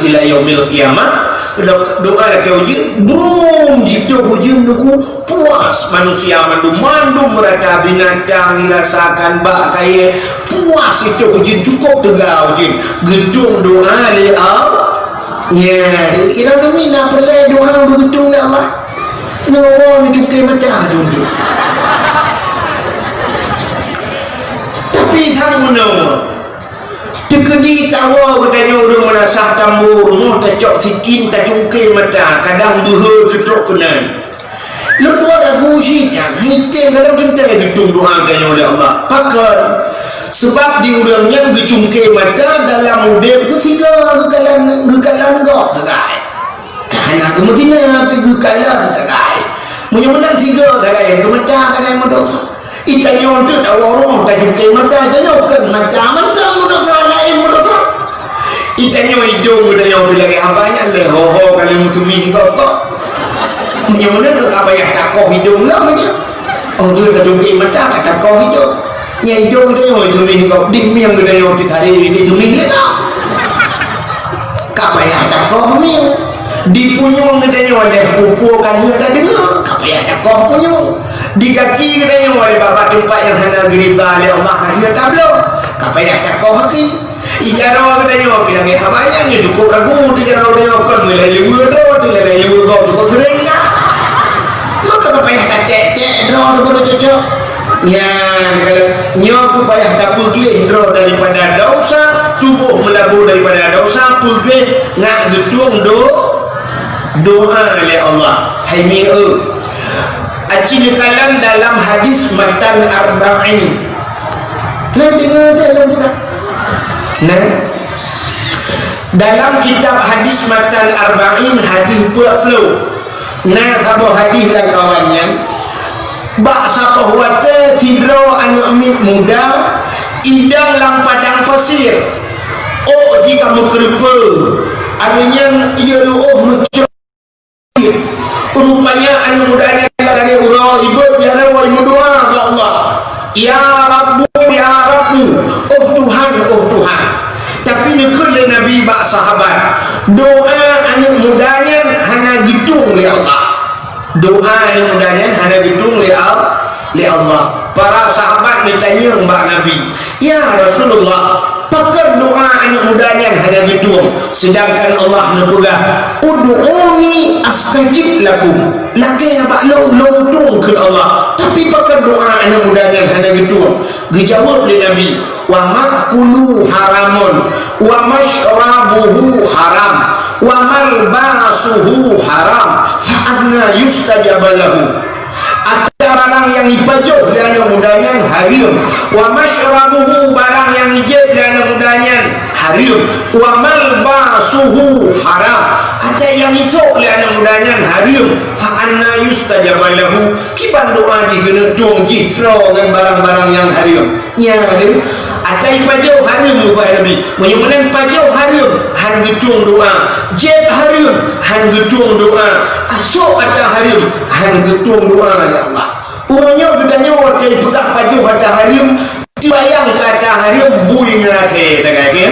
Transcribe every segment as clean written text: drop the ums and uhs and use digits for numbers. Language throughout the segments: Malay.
ila yaumil qiyamah. Doa dah kau jin boom jitu hujung nuku puas manusia mandum merata binatang dirasakan bak kaya puas itu hujung cukup tegau jin gedung doa li Allah ya ira mina perle doa gedung li Allah no ni ke mata dulu tapi sanguno tekedi tawa bertanya orang menasah tambur muh tak cok sikin tak cungkir mata kadang buhur tutup kenan lepas ragu ujinya hitam kadang tentang gedung doa tanya oleh Allah pakar sebab di orang yang gecungkir mata dalam udep ketiga gekalan gok tagai anak kemungkinan pergi gekalan tagai menang tiga tagai kemata tagai modosa itanya untuk tawarung tak jungkir mata tanya kan mata modosa lain modosa itanya hidung tanya untuk lagi abanya le ho kalau mutumin kok menyemunan ke apa ya takoh hidung lah macam oh dia tak jungkir mata kata takoh hidung nya hidung tanya mutumin kok dimi yang tanya untuk hari ini tumin le tak apa ya takoh ni dipunyung tanya oleh pupu kan dia tak dengar apa ya takoh punyung di kaki katanya oleh bapak tempat yang hendak gerita oleh Allah kan dia tak belum apa ya takoh haki ijarah katanya bilang habanya cukup ragu ijarah dia kan mulai luar kau cukup sering kan maka apa ya tak draw baru cocok ya kalau nyoku payah tak pergi draw daripada dosa tubuh melabur daripada dosa pergi ngak gedung doa oleh Allah hai mi'u acin kalam dalam hadis matan arba'in nah dengar dalam bukan nah dalam kitab hadis matan arba'in hadis 40 nah sabo hadis lah kawannya bak sapa wate sidro anu emit muda idang lang padang pasir oh jika mengkerupa adanya ia ruh macam rupanya anu mudanya dari urang ibu biara wa doa kepada Allah ya rabbu oh Tuhan tapi nekul nabi bak sahabat doa anu mudanya hana gedung li Allah doa anu mudanya hana gedung li Allah para sahabat bertanya mbak nabi ya Rasulullah pakar doa anak mudanya hanya gedung sedangkan Allah nepegah ud'uni astajib lakum lagi abak long ke Allah tapi pakar doa anak mudanya hanya gedung dijawab oleh Nabi wa ma'kulu haramun wa mashrabuhu haram wa malbasuhu haram fa'adna yustajabalahu antara orang yang ibajuh dan mudanya harim wa mashrabuhu barang yang ijab dan mudanya harim wa malbasuhu haram ada yang isuk dan mudanya harim fa anna yustajabalahu kiban doa digena dong jitra dengan barang-barang yang harim ya ada ibajuh harim ubah Nabi menyemenan ibajuh harim han gedung doa jeb harim han gedung doa asuk ada harim han gedung doa ya Allah orangnya gedanya waktu pegang baju kata harim dibayang kata harim bui ngake tak kaya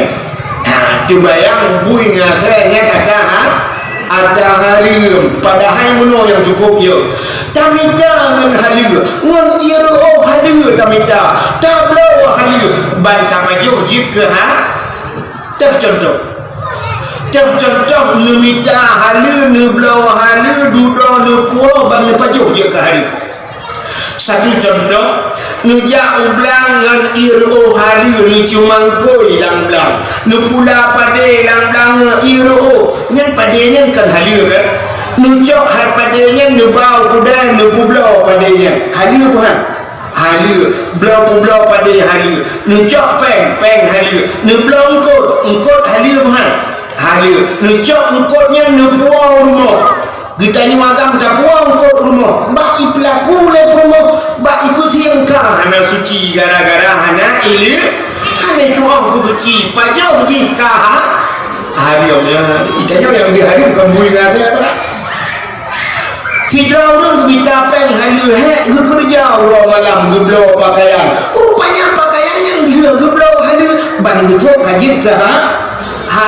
dibayang bui ngake nya kata ada harim padahal menurut yang cukup ya tamita dengan halim ngon iru halim tamita tablo halim bantah baju jika tercontoh numita halim nublo halim dudo nupuo bang nepaju jika halim satu contoh nuja ublang ngan iru halu ni cumang koi lang blang nu pula pade lang blang iru nyan pade nyan kan halu kan nu cok har pade nyan nu bau kuda nu publo pade nyan halu bukan halu blo pade halu nu cok peng halu nu blong engkot halu bukan halu nu cok engkot nyan nu puau rumah kita ni magam tak puang kot rumah bak ipelaku le promo bak ikut siangka hana suci gara-gara hana ili hana juang ku suci pajau jika hariumnya itanya yang diharim kamu ingat tak tidak orang kita peng halu kerja orang malam geblo pakaian rupanya pakaian yang dia geblo halu ban gesok kajit ke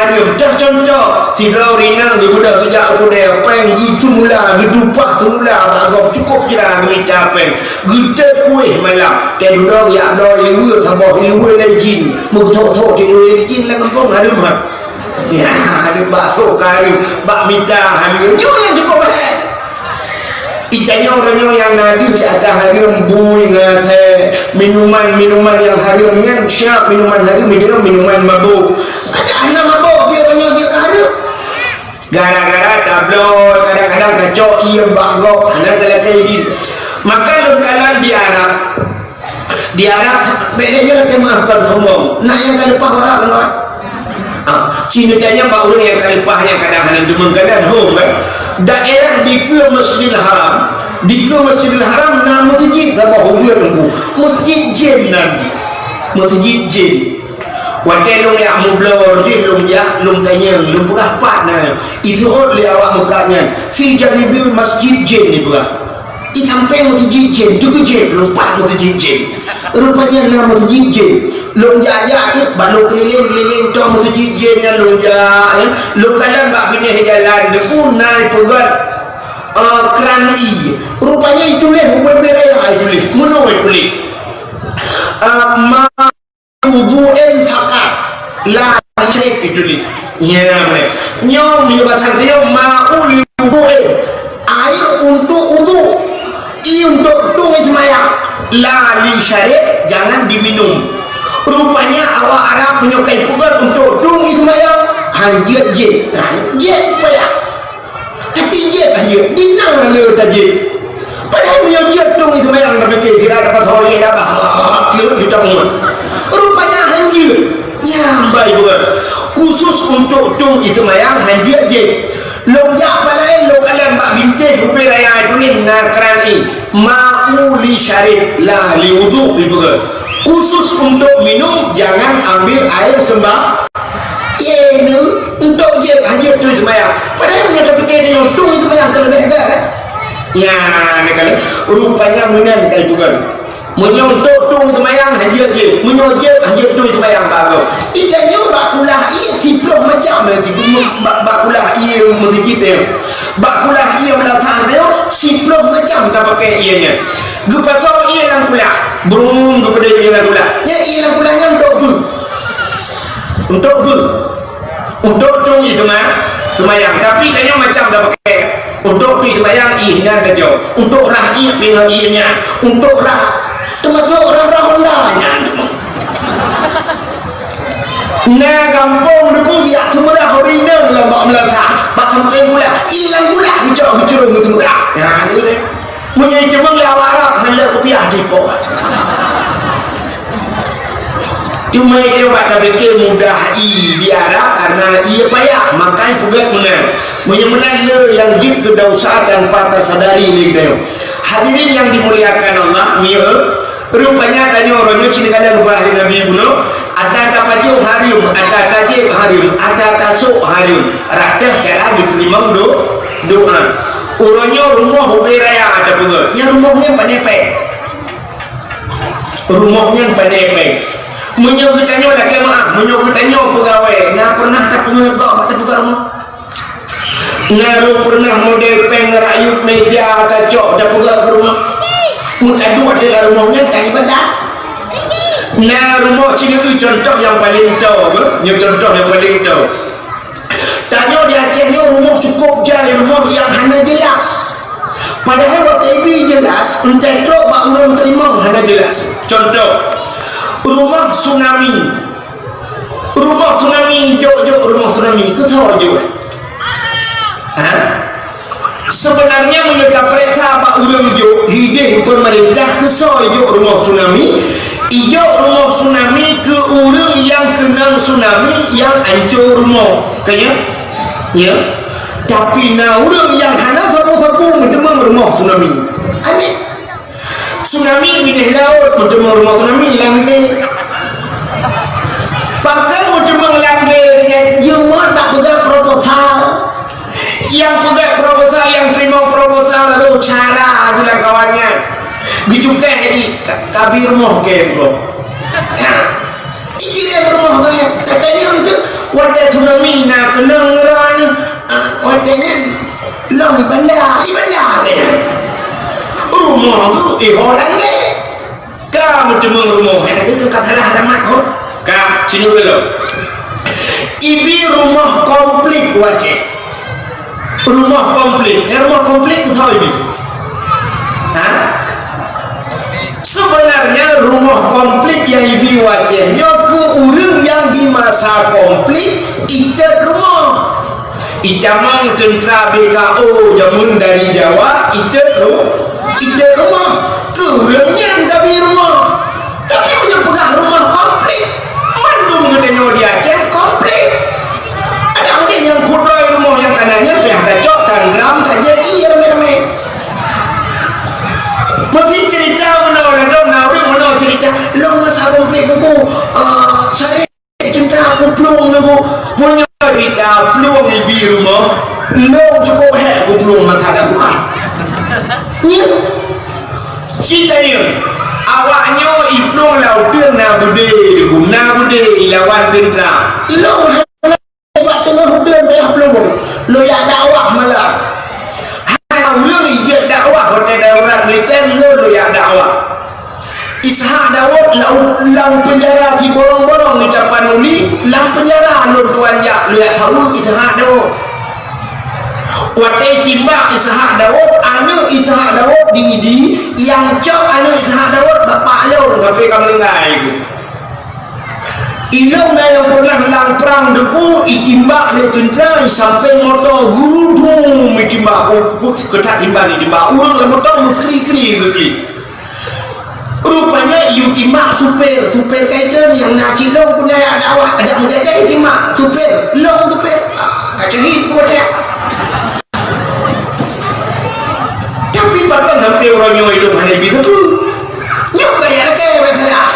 harim dah contoh si Lorina di budak kejak aku dia peng gitu mula gitu pas mula bagok cukup je dah minta peng gitu kuih malam te duduk ya doi liwe sambah liwe lejin mu thok ti liwe lejin lah kampung harim ya harim bakso harim bak minta harim nyo yang cukup ikannya orangnya yang nadi atas harim bui ngathe minuman yang harimnya siap minuman harim itu minuman mabuk ada anak mabuk dia orangnya dia harim gara-gara tabloid kadang-kadang kacau ia bagok anak terletak ini maka lengkalan di Arab bedanya lagi maafkan sombong nak yang kali pah orang kan Cina tanya pak orang yang kalipahnya kadang-kadang di menggalan home kan daerah di ke Masjidil Haram nama masjid apa hubungan aku masjid jin nanti masjid jin wakai long ya mublor je long tanya long pegah patna itu oleh awak mukanya si janibil masjid jin ni pegah itu sampai masjid jin tu je long pat masjid jin rupanya nama masjid jin long jajak tu balok keliling tu masjid jin yang long jajak long kadang bak pindah jalan dia pun naik pegat kerana rupanya itu leh berberaya itu leh menoi kulit ma wudu'in faqat la syrik itu leh ya namanya nyom dia bahasa dia ma'ul wudu'in air untuk wudu untuk tung semayang la li syrik jangan diminum rupanya awak Arab menyukai pegat untuk tung semayang hanjat jet payah tapi jet aja dinang le tajib padahal punya jet dong itu yang berfikir kira dapat hoye lah bah keliru kita mohon rupanya hanjir yang baik bukan khusus untuk dong itu mayang hanjir jet long jak lain long alam bak binte kupi raya itu ni nakrani ma'uli syarif la li wudu itu bukan khusus untuk minum jangan ambil air sembah ini untuk dia hanya tu semayang padahal punya terfikir dengan tung itu semayang terlebih agak kan ya ni kalau rupanya menan kali bukan menyontok tung semayang hanya je menyojep hanya tu semayang bagus itanya bakulah ia diplom macam lagi bakulah ia masjid dia bakulah ia melaksana dia diplom macam tak pakai ianya gepasau ia lang kulah burung kepada dia lang kulah ya ia lang kulahnya untuk tu itu semayang tapi tanya macam dah pakai untuk tu semayang ihnya kejauh untuk rahi pinggang ihnya untuk termasuk rah hondanya nah kampung debu dia semerah horina lembak melata bak sampai gula hilang gula hijau hijau semerah nah ni boleh punya cemang lewat Arab hendak kopiah dipo cuma dia buat fikir mudah di Arab karena ia payah makan pugat menang le yang jid kedausatan patah sadari ni dia hadirin yang dimuliakan Allah rupanya tanya orangnya cina kala rupah Nabi bunuh ada pajau harim ada tajib harim ada tasuk harim ratah cara diterima doa orangnya rumah huberaya ada pugat yang rumahnya panepek menyuruh tanya dah kemah menyuruh tanya pegawai nak pernah tak pengegak pada pegawai naru pernah model pengerayut meja kacok dah pegawai ke rumah muka dua adalah rumahnya tak ibadat nah rumah sini tu contoh yang paling tahu tanya di Aceh ni rumah cukup jaya rumah yang hanya jelas padahal waktu ini jelas untuk bak orang terima hanya jelas contoh rumah tsunami jauh rumah tsunami ke tahu je sebenarnya menyebabkan periksa bak urang jauh hidup pemerintah ke jauh rumah tsunami ke orang yang kena tsunami yang hancur rumah kaya ya tapi orang yang hana sapu-sapu mendemang rumah tsunami aneh tsunami minah laut mendemang rumah tsunami langge bahkan mendemang langge dengan jumlah tak pegang proposal yang terima proposal lalu cara bilang kawannya dicukai di kabir rumah ke bro ikirim rumah kalian katanya untuk Wadah tsunami nak kenang ran wadah kan long ibanda kaya rumah tu orang ke kamu cuma rumah itu kata lah alamat kau kam sini dulu ibi rumah komplit wajah rumah komplit tu tahu ibi sebenarnya rumah komplit yang ibi wajahnya ke orang yang di masa komplit ida rumah idamang tentera BKO jamun dari Jawa ida rumah ke orangnya dari rumah tapi punya pegah rumah komplit mandum katanya di Aceh komplit ada mungkin yang kudai rumah yang kanannya pihak gacok dan drum saja iya rame-rame masih cerita mana cerita long masa komplit aku sare cinta aku pelung aku mau cerita pelung ibi rumah long cukup aku pelung masa ada Quran ya cerita ni awaknya iplung lautun na bude lawan tentera long hebat tengah hudun payah pelung lo ya dakwah malah orang ijat dakwah hotel darurat militer lo ya dakwah Ishak Daud lang penjara si borong-borong di depan uli lang penjara lo tuan ya lo ya tahu Ishak Daud watai timbak Ishak Daud anu Ishak Daud di yang cok anu Ishak Daud bapak lo sampai kamu dengar itu ilong na yang pernah lang perang deku itimbak le tentera sampai motor guru bum itimbak ketat timbak urang le motor kri rupanya iu timbak supir kaitan yang nak cilong punya dakwah ada menjaga timbak supir kacahit buat dia tapi pakai sampai orangnya hidung hanya begitu nyok kaya masalah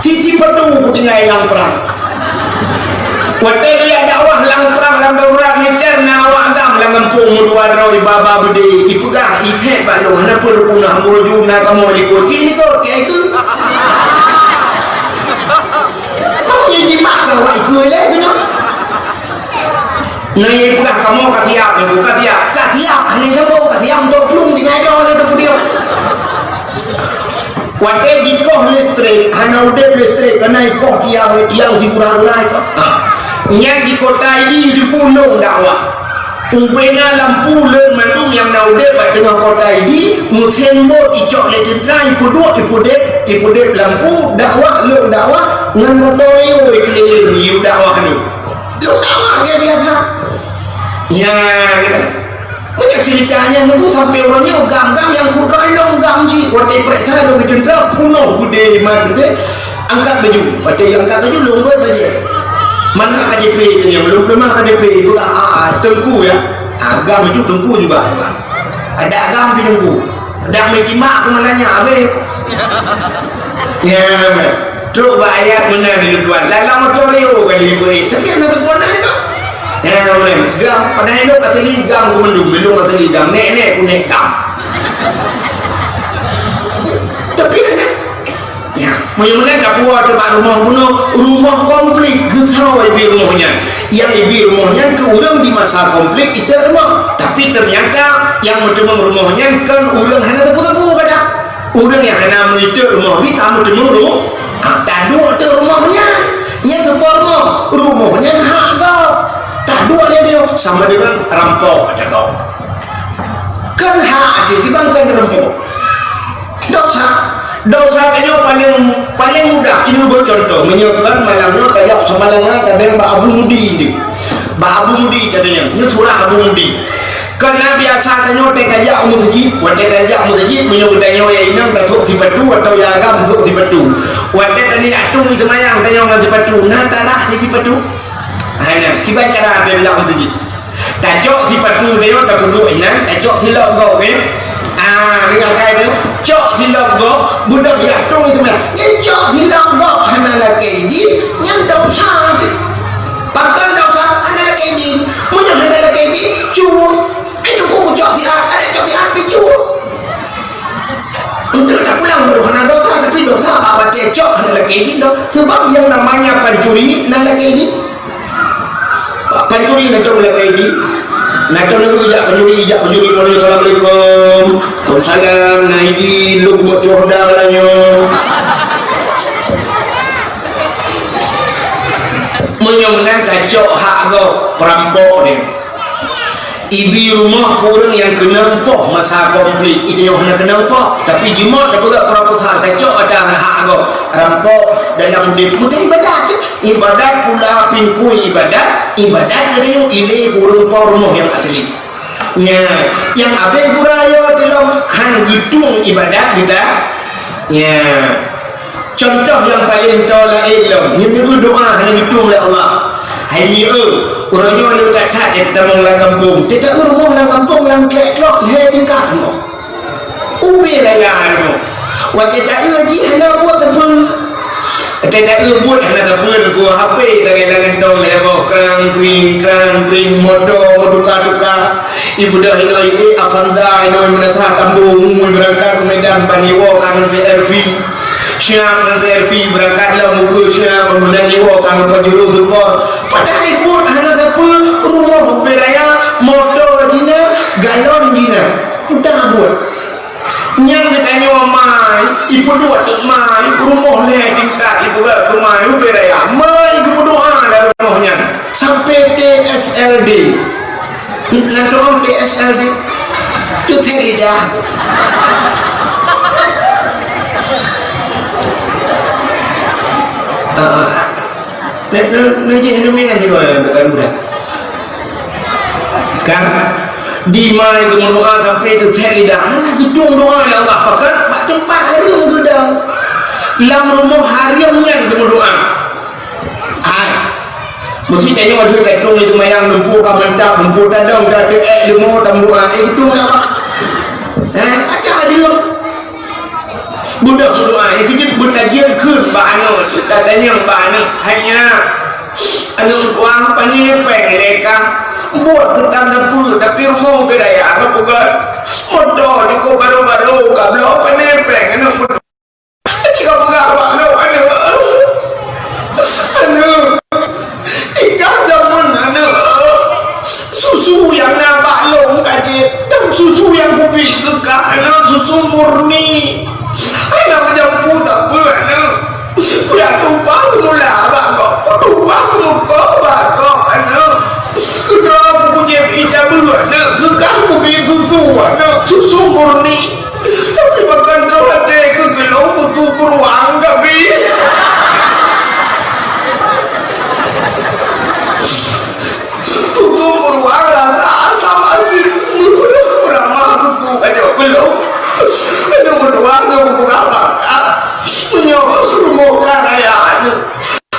cici petu punya lang perang wadah dia dakwah lang perang lang darurat militer na awak agam lang kampung mudua roi baba bede ipugah ikhet balong hana pun punah boju na kamu likut ini kau kayak ke mau jadi mak kau ikut le benar na ye pugah kamu katiap hanya kamu katiap untuk pelung tinggal jauh le tu dia wadah jikoh listrik hana udah listrik kena ikoh tiang si kurang-kurang itu yang di kota ini di punung dakwah umpena lampu len mandum yang naude pada tengah kota ini musim bot icok le tentera ipudep lampu dakwah ngan motor yo keliling yu dakwah tu lu dakwah ke biasa ya gitu punya ceritanya nunggu sampai orangnya gam yang kudrai dong gamji kota periksa dong tentera punung gede mande angkat baju pada yang angkat baju lomba baju mana KDP ni belum KDP itu tengku ya agam itu tengku juga ada agam di tengku ada metimak kemananya abe ya tu bayar mana ni tuan dalam motorio KDP tapi anak tuan itu ya boleh gam pada hidup asli gam kumendung belum asli gam nenek kunek gam tapi mana kapua tempat rumah komplit gesau ibi rumahnya yang ibi rumahnya ke orang di masa komplit itu rumah tapi ternyata yang memang rumahnya kan orang hanya tepu-tepu kata orang yang hanya itu rumah bi kamu temurung tak dua tu rumahnya nya ke rumahnya hak kau tak dua dia sama dengan rampok kata kau kan hak dia dibangkan rampok dosa kayaknya paling mudah kini buat contoh menyebabkan malamnya tajak semalamnya kadang Mbak Abu Mudi katanya ini surah Abu Mudi karena biasa kayaknya tajak masjid menyebutnya ya ini tak di batu atau ya agam di batu wajah tadi atung itu mayang tanya di batu nah tarah di batu hanya kibat cara tajak masjid tajak di batu tanya tak perlu ini tajak silap kau kan dengan kaya cok silap go budak yatung itu mah yang cok silap go hana laki di yang dosa bahkan dosa hana laki di punya hana laki di cuung itu ku cok sihat ada cok sihat picu untuk tak pulang baru hana dosa tapi dosa apa cok hana laki di sebab yang namanya pencuri hana laki di curi nak tahu lakai di nak tahu nak ijak penjuri mari assalamualaikum waalaikumsalam naidi lu kumuk cohda lanyo menang kacau hak go perampok ni ibi rumah kurang yang kena poh masa komplit itu yang kena poh tapi jimat dah berat perampok hak kacau ada hak go rampok dalam mudah ibadat pula pingku ibadat ada yang ini kurang poh rumah yang asli ya yang abe guraya dalam hang gedung ibadat kita ya contoh yang paling tolak ilmu yang doa hanya gedung oleh Allah hari orangnya lu tak dia kita menglang kampung tidak rumah lang kampung lang klek-klok dia tingkat mo ubi lah mo waktu tak ji hana buat apa tak buat hana apa ku HP dengan tong lewo krang kring motor duka ibu dah ini afanda ini menata tambung berangkat Medan Baniwo kan PRV siap nanti RV berangkatlah muka siap kemudian iwo kami pajuru tupor padahal ibu hana apa rumah beraya motor dina galon dina udah buat yang ditanya mai ibu dua mai rumah le tingkat ibu rumah beraya mai kamu doa dari rumahnya sampai TSLD nak doa TSLD tu tidak nuji ilmu yang juga Garuda kan di mana itu doa sampai itu lidah anak gedung doa ya Allah pakat tempat hari gedang dalam rumah harian yang doa mesti tanya waktu gedung itu mayang lempu kamentap lempu tadang dari ilmu tambua itu apa ada harian budak doa itu je bertajian kun bano katanya bano hanya anu kuah pani pengleka buat bukan tapi rumah beraya apa pugat motor cukup baru-baru kablo pani pengen anu jika pugat bano anu tiga jamun anu susu yang nak balong kaji dan susu yang kupi kekak anu susu murni anak menjampu tak pernah yang lupa kemula abang kok lupa kemuka abang kok anak kedua buku jep ijab dulu anak kekah buku susu murni tapi makan terhati kegelong butuh peruang tapi tutup peruang rasa sama sih ramah tutup aja belum ada berdua tu buku apa menyokong rumah ayah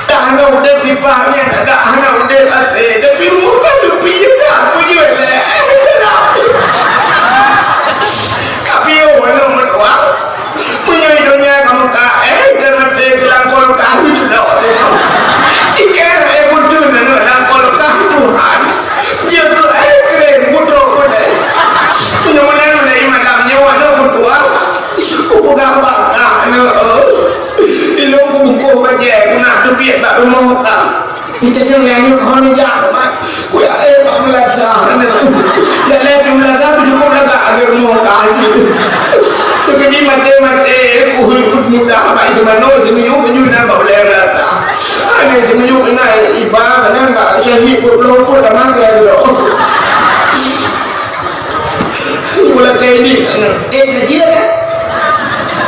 dah anak udah dipahami ada anak udah kasih tapi muka lebih tak punya tapi orang berdua punya hidupnya kamu dan mati gelang kolokah itu dah ikan butuh nak kolokah Tuhan dia tu keren butuh punya mana dari madamnya orang berdua aku gambar ilmu buku baca aku nak tepiat tak rumah tak kita jangan orang jahat aku ya melasa dan melasa cuma laga agar rumah kaji tapi di mati aku mudah apa itu mana itu miu penjuna boleh melasa ada itu miu kena ibarat nambah syahid puluh tamang ya tu boleh jadi dia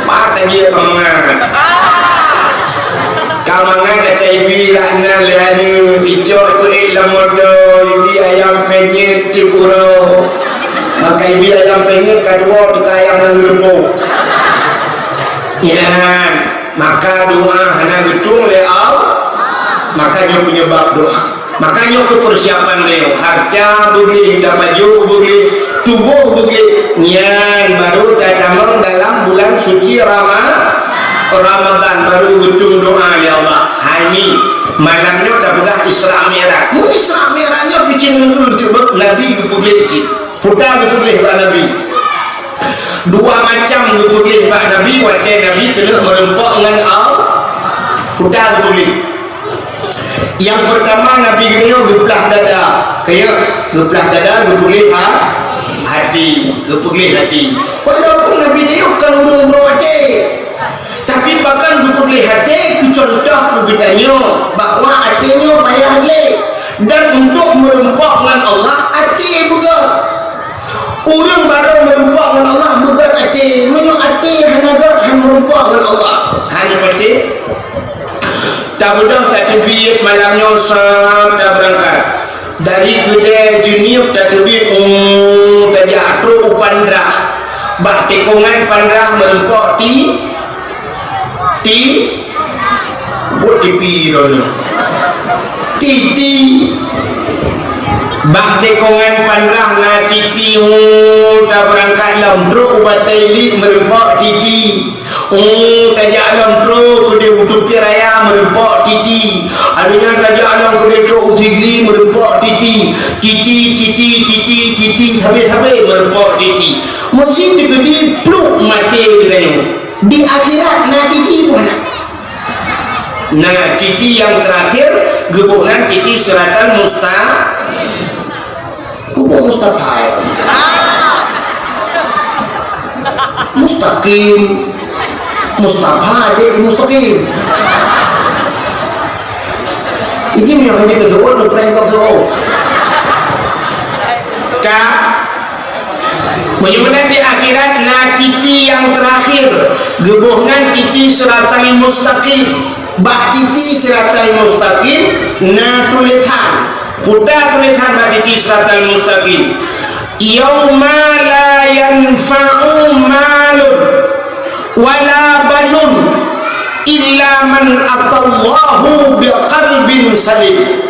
mata dia kamangan kata ibu rana lehani hijau tu ilam modo ibu ayam penyet di pura maka ibu ayam penyet kedua tu ayam yang lembu ya maka doa hana gedung leal makanya punya bab doa makanya kepersiapan leo harta beli baju beli tubuh beli nyan baru tadamang dalam bulan suci Ramadan baru gedung doa ya Allah hani malamnya tak belah Isra Mi'raj Isra Mi'rajnya picin untuk Nabi kepulih putar kepulih Pak Nabi dua macam kepulih Pak Nabi wajah Nabi kena merempok dengan al putar kepulih Yang pertama Nabi kata geplah dada, kaya geplah dada gepulih hati, gepulih hati. Walaupun Nabi dia bukan urung berwajib, tapi pakan gepulih hati ku contoh ku bertanya bahawa hatinya payah leh, dan untuk merempak dengan Allah hati juga. Orang baru merempak dengan Allah bukan hati, menyok hati hanagat han merempak dengan Allah. Han pasti tak mudah tak terbit malamnya usap dah berangkat dari kedai junior tak terbit tak jatuh pandrah bak tekongan pandrah merempak buat tipi dulu titi bak tekongan pandrah na titi tak berangkat lam druk ubat tailik merempak titi tajak alam pro kode utupi raya merempak titi, adanya tajak alam kode pro utigri merempak titi habis merempak titi. Mesti digedi pluk mati di akhirat na titi pun. Nah titi yang terakhir gebunan titi seratan mustaqim Mustafa adik mustaqim. Ini yang hadir ke Jawa nak pernah ke Jawa. Kak, bagaimana di akhirat na titi yang terakhir gebuhnan titi siratal mustaqim, bak titi siratal mustaqim na tulisan putar tulisan bak titi siratal mustaqim. Yauma la yanfa'u malun wala banun illa man atallahu biqalbin salim.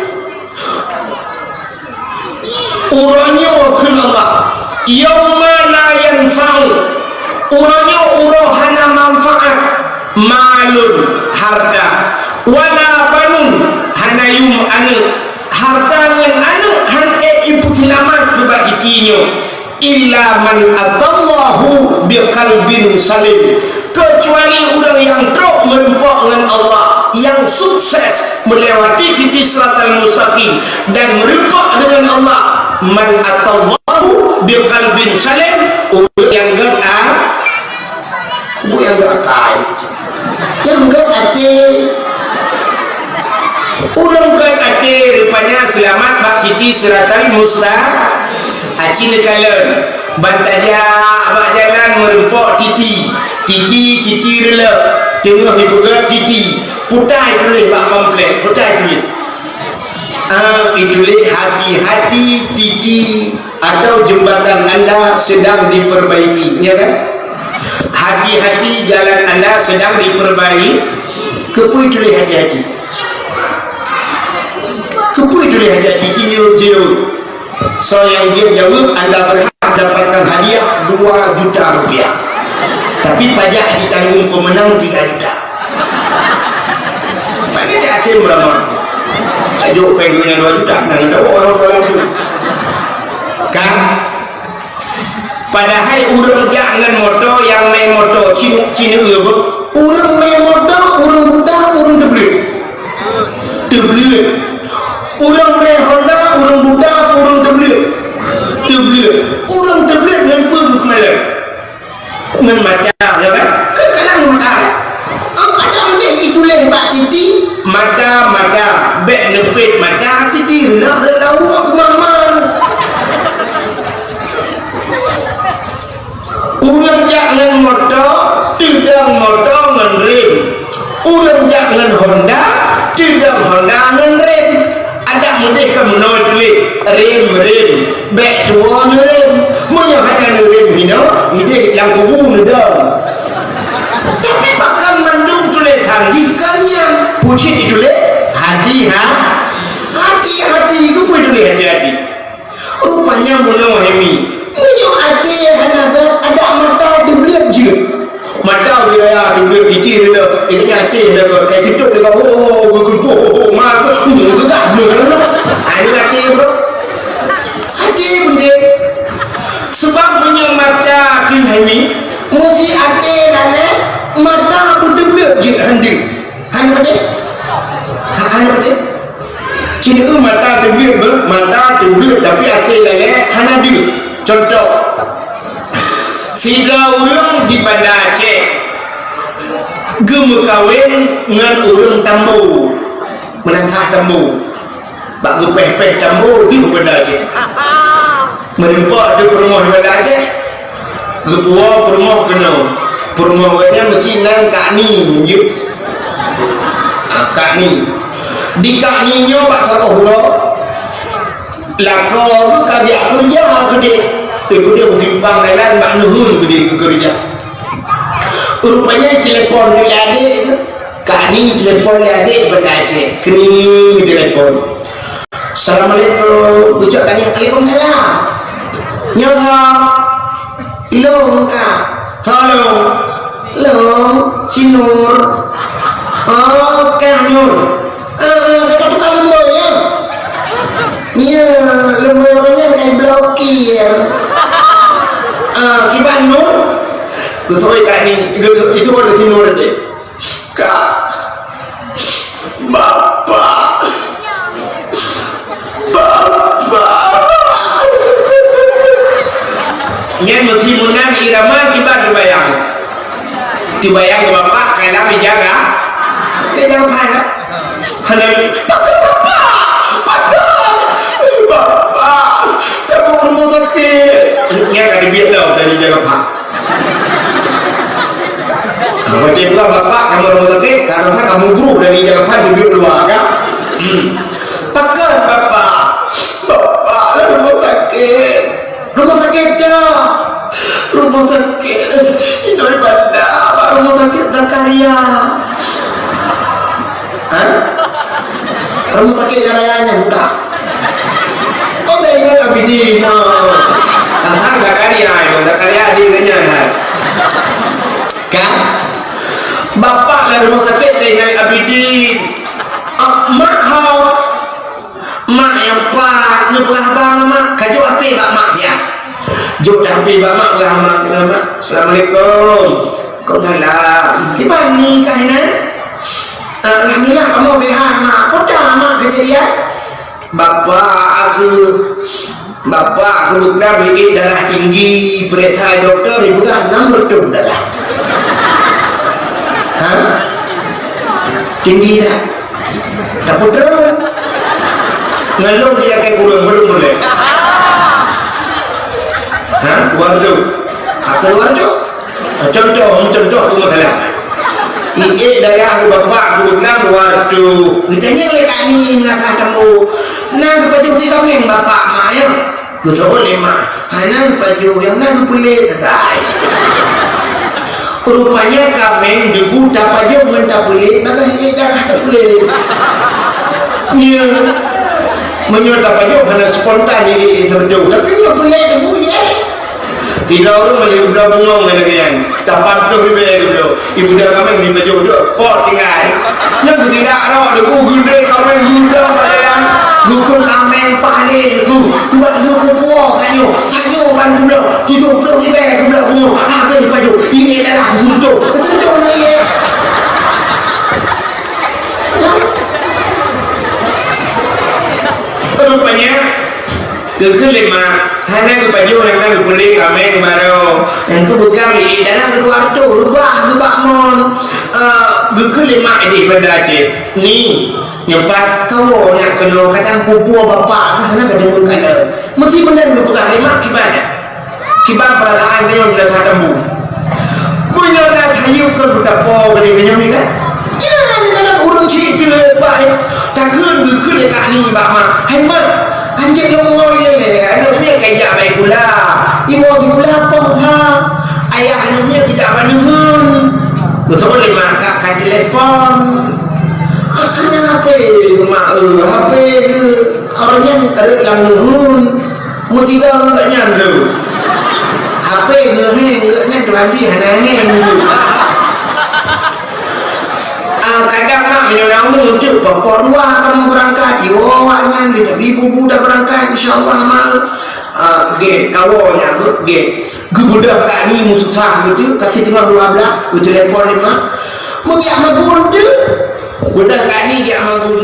Uranya Allah yauma la yanfa'u, uranya hana manfaat malun harta wala banun hana harta ngan han ibu selamat kebatikinyo illa man atallahu biqalbin salim, kecuali orang yang teruk merempak dengan Allah, yang sukses melewati titik siratal mustaqim dan merempak dengan Allah. Man atallahu biqalbin salim, orang yang orang rupanya selamat bak titik siratal mustaqim. Aci nekalan bantaja abak jalan merempok titi relap tengah hiburan titi putai tulis bak komplek putai tulis itulah hati-hati titi atau jembatan anda sedang diperbaiki, ya kan? Hati-hati jalan anda sedang diperbaiki. Kepui tulis hati-hati, kepui tulis hati-hati cium. So yang dia jawab anda berhak dapatkan hadiah 2 juta rupiah, tapi pajak ditanggung pemenang 3 juta. Tanya dia hati berapa? Ayo penggungnya 2 juta nanti orang tu kan. Padahal urang jangan motor yang main motor Cina urang main motor urang buta urang terbeli orang main Honda orang buta orang terbeli orang terbeli dengan perut malam dengan mata, ya kan? Kekalang mata ada mata itu lembak titi mata bek nepit mata titi lalu aku maman orang jangan motor tidak motor dengan rem, orang jangan Honda tidak Honda dengan rem. Ada mudah kamu nak tulis rem bek tua rem mana ada rem ini yang kubur dah. Tapi pakan mandung tulis handikannya puji ditulis hati itu pun tulis hati. Rupanya monohemi punya hati hanagat ada mata dibeliat je mata wilayah dibeliat titir dia ini hati hanagat kayak tutup dia berkumpul maka enggak belum ada hati bro, hati pun dia sebab punya mata dihemi mesti hati nane mata pun dibeliat je handir hanya Cina mata terbiut tapi hati lelek hana dia. Contoh, sida urang di Banda Aceh gemu kawin dengan urang Tambu, menangkah Tambu, bak gepeh-peh Tambu di Banda Aceh. Merempak di perumah Banda Aceh, gepuah perumah kena, perumah kena mesti nang Kak Ni, yuk, Kak Ni. Di Kak Ni nyo bak siapa hura, lako tu kerja kerja gede, gede utimpang lain bak nuhun gede kerja. Rupanya telepon dia adik, Kak Ni telepon dia adik Banda Aceh, kini telepon. Assalamualaikum, ucap Kak Ni, Waalaikumsalam. Nyawa, long Kak, tolong, long, si Nur, oh Kak Nur, dekat tukang lemburnya, iya lemburnya kayak blokir, kiban Nur. Betul Kak Ni, itu ada si Nur deh. Kak, Bapak, Nya mesti menang irama kiban dibayang Bapak kalau menjaga, dia jangan panas. Hanya Bapak, kamu rumah sakit. Nya kan dia biar dari jaga Pak. Kalau dia bilang Bapak kamu rumah sakit, karena kamu guru dari jagapan di biar luar kan? Takkan Bapak rumah sakit dah, rumah sakit Indoi Banda, rumah sakit Zakaria, rumah sakit yang rayanya bukan? Oh tidak Abidin, tentang Zakaria di kenyang kan? Bapak lah rumah sakit dari Abidin, mak yang pak ni berabang mak kaju api bak mak dia jod api bak mak berabang mak. Assalamualaikum. Waalaikumsalam. Kiban ni kahinan? Alhamdulillah kamu sehat mak. Koda mak kejadian? Bapak aku bukan memiliki darah tinggi, periksa doktor ibu kan 6 darah. Tinggi dah. Tak putar. Ngelung tidak kayak kurang belum boleh. Warjo, aku warjo. Contoh aku masalah. Dari aku Bapak aku bilang warjo. Ditanya oleh Kak Ni menakah Tambu. Nah kepada si kami Bapak mak ya. Betul oleh mak. Hanya kepada yang nak boleh tegai. Rupanya kami degu dapat je mentah boleh. Maka darah tak boleh. Ya. Menyerta pajak hanya spontan terjauh tapi dia boleh dulu ya tidak orang boleh udah bengong lagi yang dapat ribu ibu dah kami di pajak dua pot tinggal yang tidak ada aku gede kami muda kalian gukun kami paling buat luku puas sayo ban gula 70 ribu gula bunga habis pajak ini adalah terjauh lagi rupanya ke lima hanya kepada orang yang boleh kami baru yang kebuka ni darah keluar tu rubah mon ke lima ini Banda Aceh ni nyempat kau nak kena kadang pupu Bapak karena kadang mengkala mesti benar kebuka lima kiban perasaan dia mendatang Tambu punya nak hayukan betapa gede ni kan ya ni kadang urang cerita lepas takkan ke Kak Ni Bapak hai mak anjing longoi le anaknya kerja baik pula ibu pula apa ayah anaknya tidak bangun betul le mak kat telefon kenapa mak HP orang yang ada yang nuhun mesti enggak nyandu HP enggak nyandu ambil hang kadang mak menyuruh untuk bapak dua kamu berangkat ibu awaknya kita ibu dah berangkat insyaAllah mal kawannya gebudak Kak Ni mututah gitu kasih cuma 12 telefon 5 mau dia sama buntu budak Kak Ni dia sama buntu